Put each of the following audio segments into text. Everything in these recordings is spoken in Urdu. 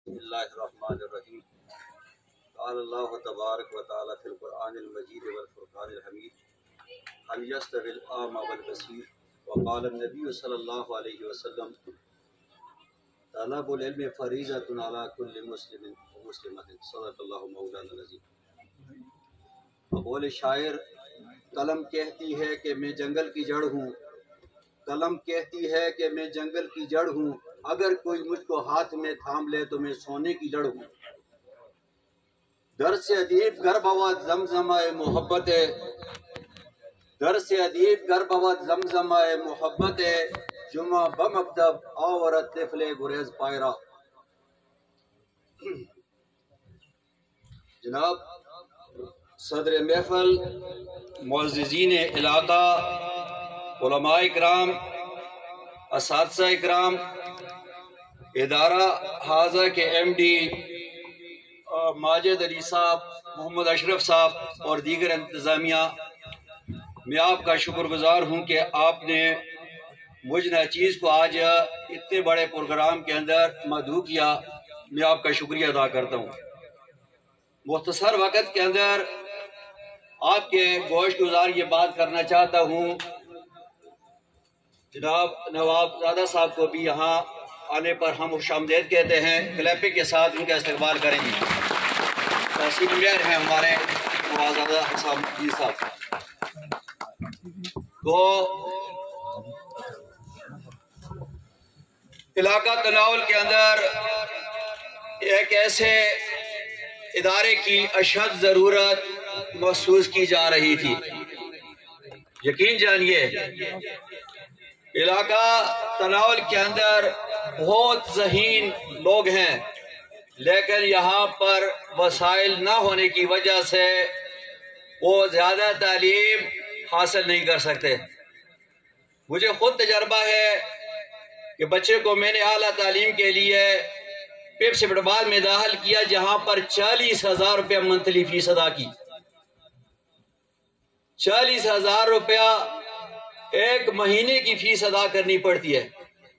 بسم اللہ الرحمن الرحیم قال اللہ تبارک و تعالی فی القرآن المجید والفرقان الحمید هل يستوي الأعمى والبصير وقال النبی صلی اللہ علیہ وسلم طلب العلم فریضۃ علی کل مسلم و مسلمۃ صدق اللہ مولانا العظیم۔ بول شاعر، قلم کہتی ہے کہ میں جنگل کی جڑ ہوں، قلم کہتی ہے کہ میں جنگل کی جڑ ہوں، اگر کوئی مجھ کو ہاتھ میں تھام لے تو میں سونے کی جڑ ہوں۔ در سے ادیب گر بواد زمزمہ محبت ہے، در سے ادیب گر بواد زمزمہ محبت ہے، جمعہ بمکتب آورت طفل گریز پائرہ۔ جناب صدر محفل، معززین علاقہ، علماء اکرام، اساتذہ اکرام، ادارہ حاضر کے ایم ڈی ماجد علی صاحب، محمد اشرف صاحب اور دیگر انتظامیہ، میں آپ کا شکر گزار ہوں کہ آپ نے مجھ ناچیز کو آج اتنے بڑے پروگرام کے اندر مدعو کیا۔ میں آپ کا شکریہ ادا کرتا ہوں۔ مختصر وقت کے اندر آپ کے گوش گزار یہ بات کرنا چاہتا ہوں، جناب نواب زادہ صاحب کو بھی یہاں آنے پر ہم خوش آمدید کہتے ہیں، کلیپنگ کے ساتھ ان کا استقبال کریں گے۔ تحصیل میر ہیں ہمارے نوازادہ حسام جی صاحب۔ تو علاقہ تناول کے اندر ایک ایسے ادارے کی اشد ضرورت محسوس کی جا رہی تھی۔ یقین جانیے، علاقہ تناول کے اندر بہت ذہین لوگ ہیں، لیکن یہاں پر وسائل نہ ہونے کی وجہ سے وہ زیادہ تعلیم حاصل نہیں کر سکتے۔ مجھے خود تجربہ ہے کہ بچے کو میں نے اعلیٰ تعلیم کے لیے پپ سبڑباد میں داخل کیا، جہاں پر 40,000 روپیہ منتھلی فیس ادا کی۔ 40,000 روپیہ ایک مہینے کی فیس ادا کرنی پڑتی ہے،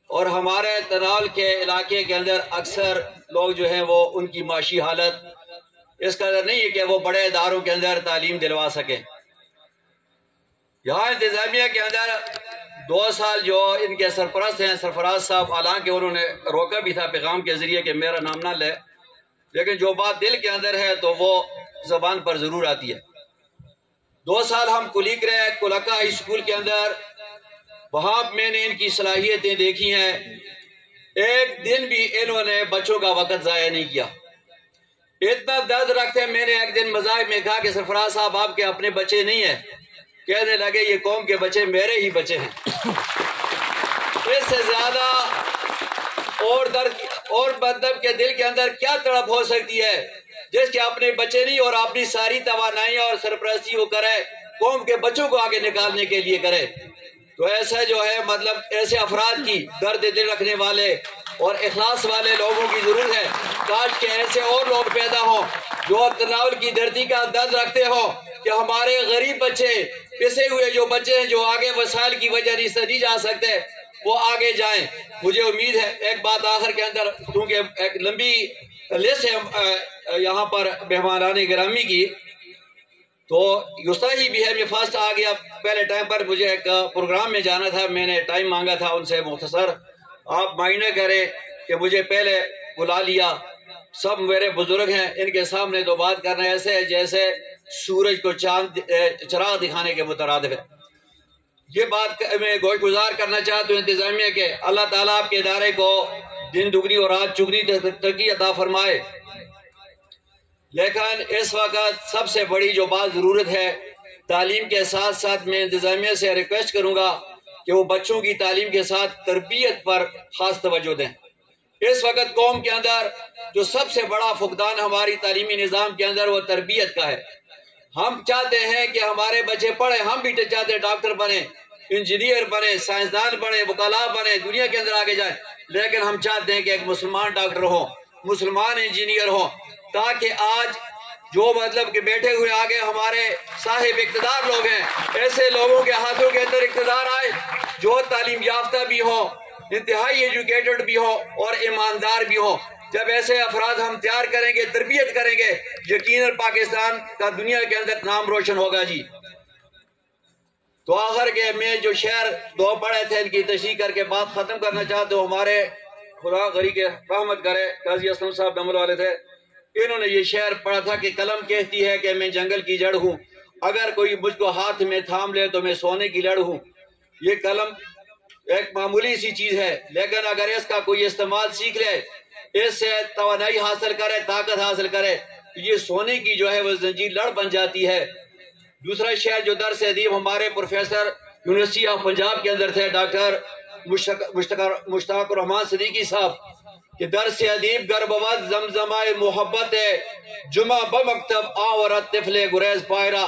اور ہمارے تناول کے علاقے کے اندر اکثر لوگ جو ہیں وہ ان کی معاشی حالت اس قدر نہیں ہے کہ وہ بڑے اداروں کے اندر تعلیم دلوا سکیں۔ یہاں انتظامیہ کے اندر 2 سال جو ان کے سرپرست ہیں سرفراز صاحب، حالانکہ انہوں نے روکا بھی تھا پیغام کے ذریعے کہ میرا نام نہ لے، لیکن جو بات دل کے اندر ہے تو وہ زبان پر ضرور آتی ہے۔ 2 سال ہم کلیک رہے کلکہ ہائی اسکول کے اندر، وہاں میں نے ان کی صلاحیتیں دیکھی ہیں۔ ایک دن بھی انہوں نے بچوں کا وقت ضائع نہیں کیا۔ اتنا درد رکھتے، میں نے ایک دن مذاق میں کہا کہ سرفراز صاحب آپ کے اپنے بچے نہیں ہیں، کہنے لگے یہ قوم کے بچے میرے ہی بچے ہیں۔ اس سے زیادہ اور درد اور مطلب کے دل کے اندر کیا تڑپ ہو سکتی ہے، جس کے اپنے بچے نہیں اور اپنی ساری توانائی اور سرپرستی وہ کرے، قوم کے بچوں کو آگے نکالنے کے لیے کرے۔ تو ایسا جو ہے مطلب ایسے افراد کی درد دل رکھنے والے اور اخلاص والے لوگوں کی ضرورت ہے۔ کاش کہ ایسے اور لوگ پیدا ہوں جو تناول کی دھرتی کا درد رکھتے ہوں کہ ہمارے غریب بچے، پسے ہوئے جو بچے ہیں جو آگے وسائل کی وجہ سے نہیں جا سکتے، وہ آگے جائیں۔ مجھے امید ہے ایک بات آخر کے اندر، کیونکہ ایک لمبی لسٹ ہے یہاں پر مہمانان گرامی کی، تو یوستاہی بھی ہے، میں فاسٹ آ گیا، پہلے ٹائم پر مجھے ایک پروگرام میں جانا تھا، میں نے ٹائم مانگا تھا ان سے مختصر، آپ معائنہ کریں کہ مجھے پہلے بلا لیا۔ سب میرے بزرگ ہیں، ان کے سامنے تو بات کرنا ایسے ہے جیسے سورج کو چاند چراغ دکھانے کے مترادف ہے۔ یہ بات میں گوش گزار کرنا چاہتا ہوں انتظامیہ کے، اللہ تعالیٰ آپ کے ادارے کو دن دگنی اور رات چگنی ترقی عطا فرمائے۔ لیکن اس وقت سب سے بڑی جو بات ضرورت ہے، تعلیم کے ساتھ ساتھ میں انتظامیہ سے ریکویسٹ کروں گا کہ وہ بچوں کی تعلیم کے ساتھ تربیت پر خاص توجہ دیں۔ اس وقت قوم کے اندر جو سب سے بڑا فقدان ہماری تعلیمی نظام کے اندر وہ تربیت کا ہے۔ ہم چاہتے ہیں کہ ہمارے بچے پڑھیں، ہم بھی چاہتے ہیں ڈاکٹر بنیں، انجینئر بنیں، سائنسدان بنیں، وکلاء بنیں، دنیا کے اندر آگے جائیں، لیکن ہم چاہتے ہیں کہ ایک مسلمان ڈاکٹر ہوں، مسلمان انجینئر ہوں، تاکہ آج جو مطلب کہ بیٹھے ہوئے آگے ہمارے صاحب اقتدار لوگ ہیں، ایسے لوگوں کے ہاتھوں کے اندر اقتدار آئے جو تعلیم یافتہ بھی ہوں، انتہائی ایجوکیٹڈ بھی ہوں اور ایماندار بھی ہوں، جب ایسے افراد ہم تیار کریں گے، تربیت کریں گے، یقیناً پاکستان کا دنیا کے اندر نام روشن ہوگا جی۔ تو آخر کے میں جو شعر دو پڑھے تھے ان کی تشریح کر کے بات ختم کرنا چاہتے ہوں، ہمارے خدا غری کے رحمت کرے قاضی اسلم صاحب نمل والے تھے، انہوں نے یہ شعر پڑھا تھا کہ قلم کہتی ہے کہ میں جنگل کی جڑ ہوں، اگر کوئی مجھ کو ہاتھ میں تھام لے تو میں سونے کی لڑ ہوں۔ یہ قلم ایک معمولی سی چیز ہے، لیکن اگر اس کا کوئی استعمال سیکھ لے، اس سے توانائی حاصل کرے، طاقت حاصل کرے، تو یہ سونے کی جو ہے وہ زنجیر لڑ بن جاتی ہے۔ دوسرا شعر جو درس ادیب ہمارے پروفیسر یونیورسٹی آف پنجاب کے اندر تھے ڈاکٹر مشتاق الرحمان صدیقی صاحب، کہ درس ادیب گربوت زمزمائے محبت ہے، جمعہ بمکتب آورت طفل گریز پائرہ،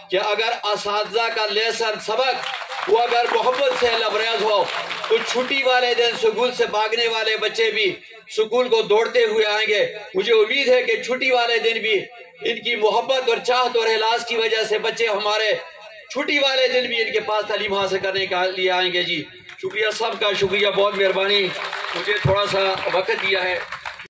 کہ اگر اساتذہ کا لیسن سبق وہ اگر محبت سے لبریز ہو تو چھٹی والے دن سکول سے بھاگنے والے بچے بھی سکول کو دوڑتے ہوئے آئیں گے۔ مجھے امید ہے کہ چھٹی والے دن بھی ان کی محبت اور چاہت اور اخلاص کی وجہ سے بچے ہمارے چھٹی والے دن بھی ان کے پاس تعلیم حاصل کرنے کے لیے آئیں گے جی۔ شکریہ، سب کا شکریہ، بہت مہربانی، مجھے تھوڑا سا وقت دیا ہے۔